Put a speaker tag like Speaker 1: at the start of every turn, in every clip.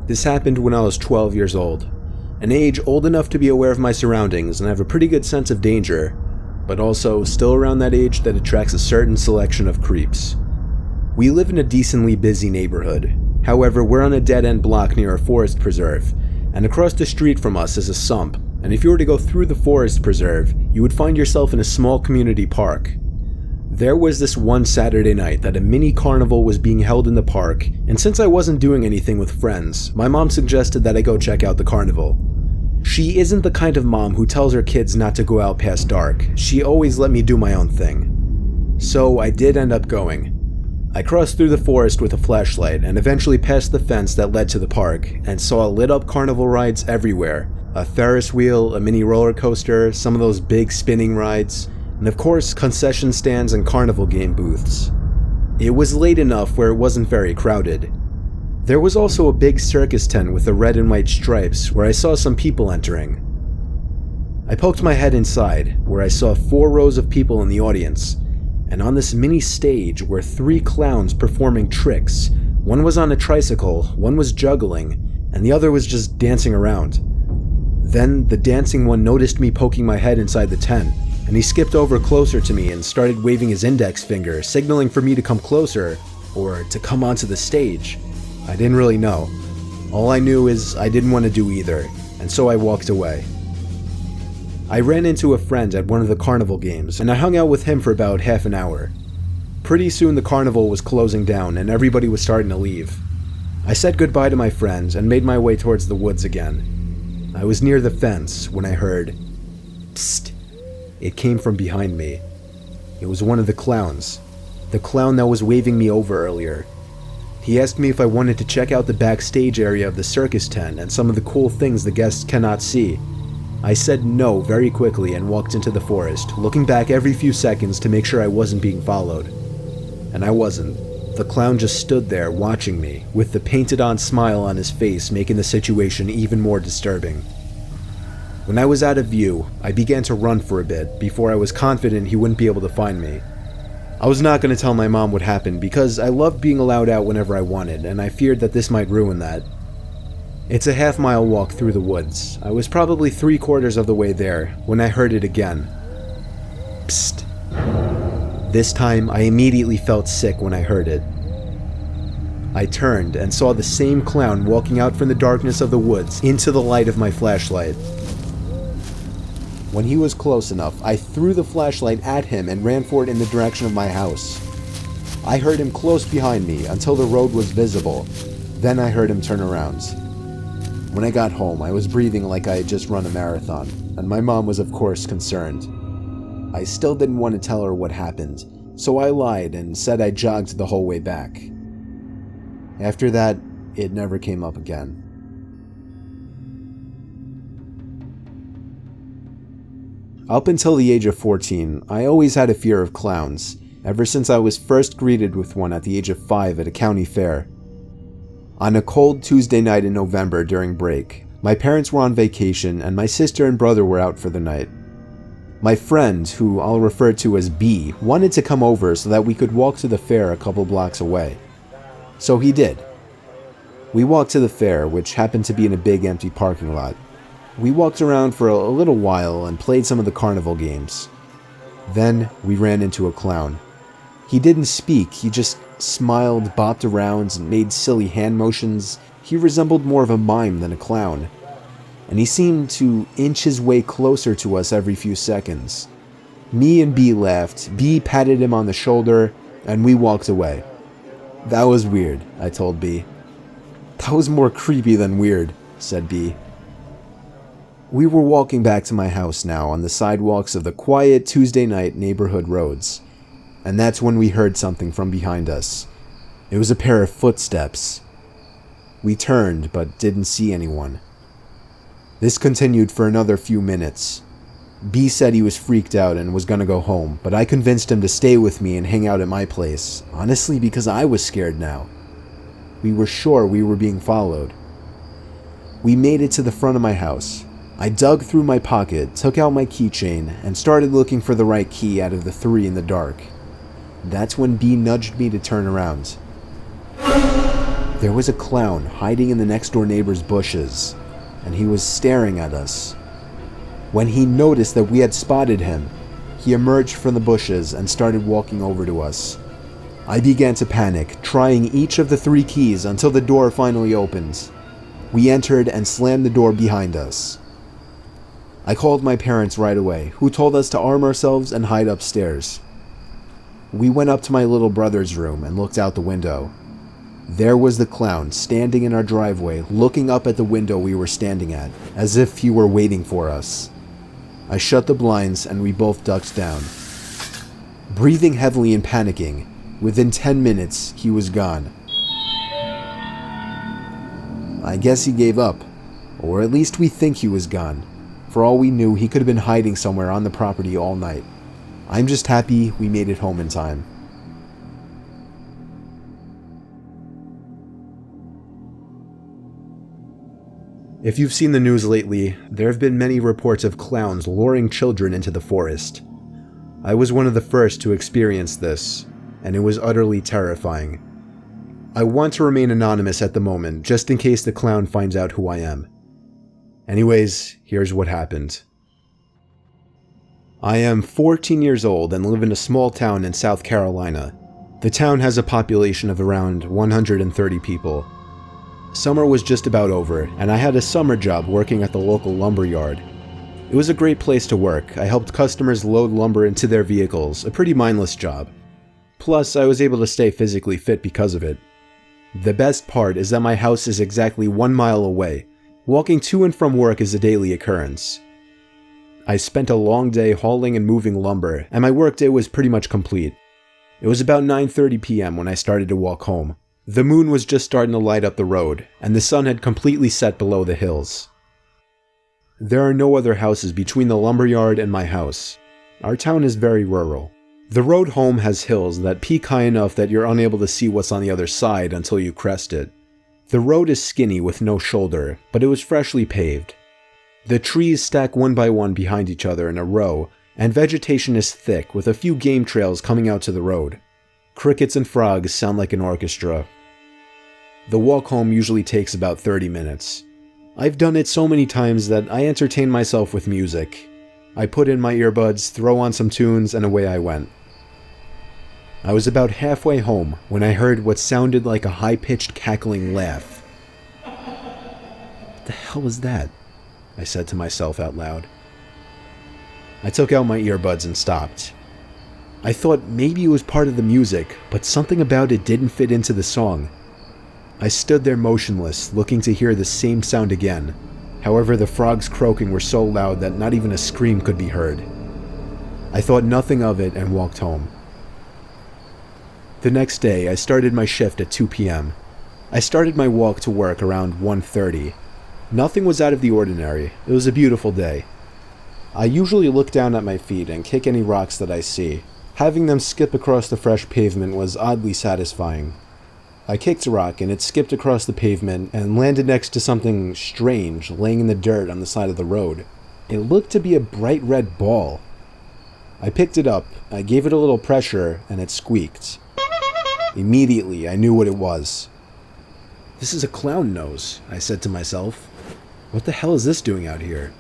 Speaker 1: This happened when I was 12 years old, an age old enough to be aware of my surroundings and have a pretty good sense of danger, but also still around that age that attracts a certain selection of creeps. We live in a decently busy neighborhood. However, we're on a dead-end block near a forest preserve, and across the street from us is a sump, and if you were to go through the forest preserve, you would find yourself in a small community park. There was this one Saturday night that a mini carnival was being held in the park, and since I wasn't doing anything with friends, my mom suggested that I go check out the carnival. She isn't the kind of mom who tells her kids not to go out past dark. She always let me do my own thing. So I did end up going. I crossed through the forest with a flashlight and eventually passed the fence that led to the park and saw lit up carnival rides everywhere. A Ferris wheel, a mini roller coaster, some of those big spinning rides, and of course concession stands and carnival game booths. It was late enough where it wasn't very crowded. There was also a big circus tent with the red and white stripes where I saw some people entering. I poked my head inside, where I saw 4 rows of people in the audience, and on this mini stage were 3 clowns performing tricks. One was on a tricycle, one was juggling, and the other was just dancing around. Then the dancing one noticed me poking my head inside the tent, and he skipped over closer to me and started waving his index finger, signaling for me to come closer, or to come onto the stage. I didn't really know. All I knew is I didn't want to do either, and so I walked away. I ran into a friend at one of the carnival games, and I hung out with him for about half an hour. Pretty soon the carnival was closing down and everybody was starting to leave. I said goodbye to my friends and made my way towards the woods again. I was near the fence when I heard, "Psst." It came from behind me. It was one of the clowns. The clown that was waving me over earlier. He asked me if I wanted to check out the backstage area of the circus tent and some of the cool things the guests cannot see. I said no very quickly and walked into the forest, looking back every few seconds to make sure I wasn't being followed. And I wasn't. The clown just stood there watching me, with the painted-on smile on his face making the situation even more disturbing. When I was out of view, I began to run for a bit before I was confident he wouldn't be able to find me. I was not going to tell my mom what happened because I loved being allowed out whenever I wanted, and I feared that this might ruin that. It's a half-mile walk through the woods. I was probably 3/4 of the way there when I heard it again. Psst. This time, I immediately felt sick when I heard it. I turned and saw the same clown walking out from the darkness of the woods into the light of my flashlight. When he was close enough, I threw the flashlight at him and ran for it in the direction of my house. I heard him close behind me until the road was visible. Then I heard him turn around. When I got home, I was breathing like I had just run a marathon, and my mom was of course concerned. I still didn't want to tell her what happened, so I lied and said I jogged the whole way back. After that, it never came up again. Up until the age of 14, I always had a fear of clowns, ever since I was first greeted with one at the age of 5 at a county fair. On a cold Tuesday night in November during break, my parents were on vacation and my sister and brother were out for the night. My friend, who I'll refer to as B, wanted to come over so that we could walk to the fair a couple blocks away. So he did. We walked to the fair, which happened to be in a big empty parking lot. We walked around for a little while and played some of the carnival games. Then we ran into a clown. He didn't speak, he just smiled, bopped around, and made silly hand motions. He resembled more of a mime than a clown. And he seemed to inch his way closer to us every few seconds. Me and B laughed, B patted him on the shoulder, and we walked away. "That was weird," I told B. "That was more creepy than weird," said B. We were walking back to my house now on the sidewalks of the quiet Tuesday night neighborhood roads, and that's when we heard something from behind us. It was a pair of footsteps. We turned, but didn't see anyone. This continued for another few minutes. B said he was freaked out and was gonna go home, but I convinced him to stay with me and hang out at my place, honestly because I was scared now. We were sure we were being followed. We made it to the front of my house. I dug through my pocket, took out my keychain, and started looking for the right key out of the 3 in the dark. That's when B nudged me to turn around. There was a clown hiding in the next door neighbor's bushes, and he was staring at us. When he noticed that we had spotted him, he emerged from the bushes and started walking over to us. I began to panic, trying each of the 3 keys until the door finally opened. We entered and slammed the door behind us. I called my parents right away, who told us to arm ourselves and hide upstairs. We went up to my little brother's room and looked out the window. There was the clown standing in our driveway, looking up at the window we were standing at, as if he were waiting for us. I shut the blinds and we both ducked down. Breathing heavily and panicking, within 10 minutes he was gone. I guess he gave up, or at least we think he was gone. For all we knew, he could have been hiding somewhere on the property all night. I'm just happy we made it home in time. If you've seen the news lately, there have been many reports of clowns luring children into the forest. I was one of the first to experience this, and it was utterly terrifying. I want to remain anonymous at the moment, just in case the clown finds out who I am. Anyways, here's what happened. I am 14 years old and live in a small town in South Carolina. The town has a population of around 130 people. Summer was just about over, and I had a summer job working at the local lumber yard. It was a great place to work. I helped customers load lumber into their vehicles, a pretty mindless job. Plus, I was able to stay physically fit because of it. The best part is that my house is exactly 1 mile away. Walking to and from work is a daily occurrence. I spent a long day hauling and moving lumber, and my workday was pretty much complete. It was about 9:30 p.m. when I started to walk home. The moon was just starting to light up the road, and the sun had completely set below the hills. There are no other houses between the lumberyard and my house. Our town is very rural. The road home has hills that peak high enough that you're unable to see what's on the other side until you crest it. The road is skinny with no shoulder, but it was freshly paved. The trees stack one by one behind each other in a row, and vegetation is thick with a few game trails coming out to the road. Crickets and frogs sound like an orchestra. The walk home usually takes about 30 minutes. I've done it so many times that I entertain myself with music. I put in my earbuds, throw on some tunes, and away I went. I was about halfway home when I heard what sounded like a high-pitched cackling laugh. What the hell was that? I said to myself out loud. I took out my earbuds and stopped. I thought maybe it was part of the music, but something about it didn't fit into the song. I stood there motionless, looking to hear the same sound again. However, the frogs croaking were so loud that not even a scream could be heard. I thought nothing of it and walked home. The next day, I started my shift at 2 p.m. I started my walk to work around 1:30. Nothing was out of the ordinary. It was a beautiful day. I usually look down at my feet and kick any rocks that I see. Having them skip across the fresh pavement was oddly satisfying. I kicked a rock and it skipped across the pavement and landed next to something strange laying in the dirt on the side of the road. It looked to be a bright red ball. I picked it up, I gave it a little pressure, and it squeaked. Immediately, I knew what it was. This is a clown nose, I said to myself. What the hell is this doing out here?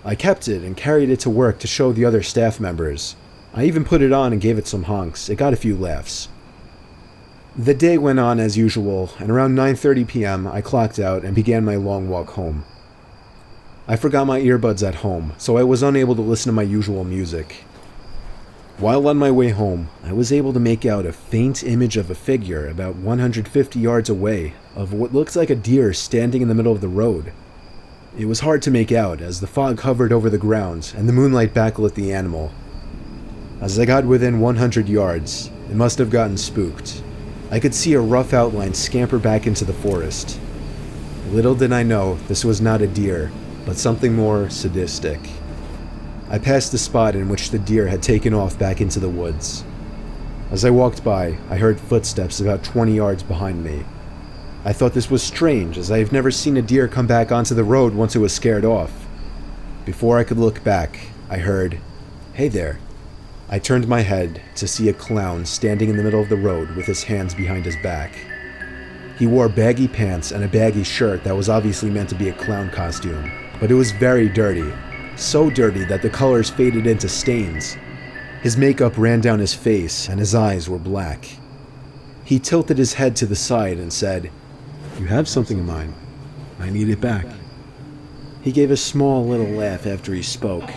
Speaker 1: I kept it and carried it to work to show the other staff members. I even put it on and gave it some honks. It got a few laughs. The day went on as usual, and around 9:30 p.m. I clocked out and began my long walk home. I forgot my earbuds at home, so I was unable to listen to my usual music. While on my way home, I was able to make out a faint image of a figure about 150 yards away of what looked like a deer standing in the middle of the road. It was hard to make out as the fog hovered over the ground and the moonlight backlit the animal. As I got within 100 yards, it must have gotten spooked. I could see a rough outline scamper back into the forest. Little did I know this was not a deer, but something more sadistic. I passed the spot in which the deer had taken off back into the woods. As I walked by, I heard footsteps about 20 yards behind me. I thought this was strange, as I have never seen a deer come back onto the road once it was scared off. Before I could look back, I heard, "Hey there." I turned my head to see a clown standing in the middle of the road with his hands behind his back. He wore baggy pants and a baggy shirt that was obviously meant to be a clown costume, but it was very dirty. So dirty that the colors faded into stains. His makeup ran down his face and his eyes were black. He tilted his head to the side and said, "You have something of mine. I need it back." He gave a small little laugh after he spoke.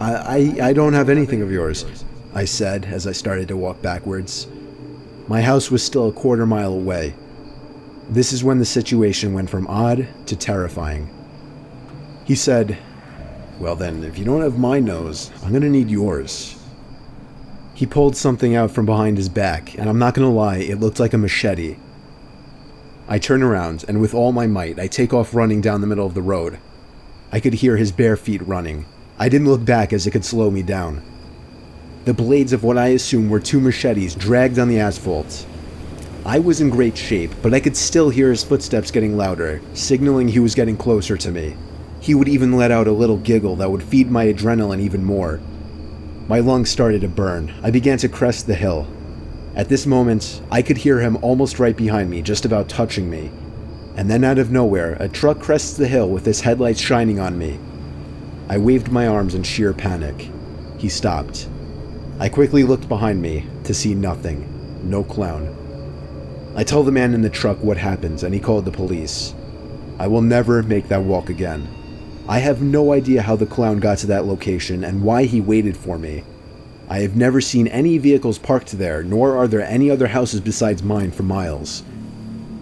Speaker 1: I don't have anything of yours," I said as I started to walk backwards. My house was still a quarter-mile away. This is when the situation went from odd to terrifying. He said, "Well then, if you don't have my nose, I'm gonna need yours." He pulled something out from behind his back, and I'm not gonna lie, it looked like a machete. I turn around, and with all my might, I take off running down the middle of the road. I could hear his bare feet running. I didn't look back as it could slow me down. The blades of what I assumed were 2 machetes dragged on the asphalt. I was in great shape, but I could still hear his footsteps getting louder, signaling he was getting closer to me. He would even let out a little giggle that would feed my adrenaline even more. My lungs started to burn. I began to crest the hill. At this moment, I could hear him almost right behind me, just about touching me. And then out of nowhere, a truck crests the hill with its headlights shining on me. I waved my arms in sheer panic. He stopped. I quickly looked behind me to see nothing. No clown. I tell the man in the truck what happened, and he called the police. I will never make that walk again. I have no idea how the clown got to that location and why he waited for me. I have never seen any vehicles parked there, nor are there any other houses besides mine for miles.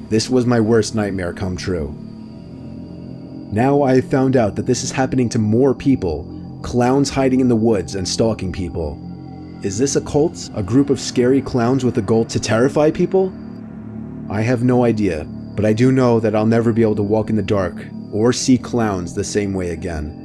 Speaker 1: This was my worst nightmare come true. Now I have found out that this is happening to more people, clowns hiding in the woods and stalking people. Is this a cult? A group of scary clowns with a goal to terrify people? I have no idea, but I do know that I'll never be able to walk in the dark or see clowns the same way again.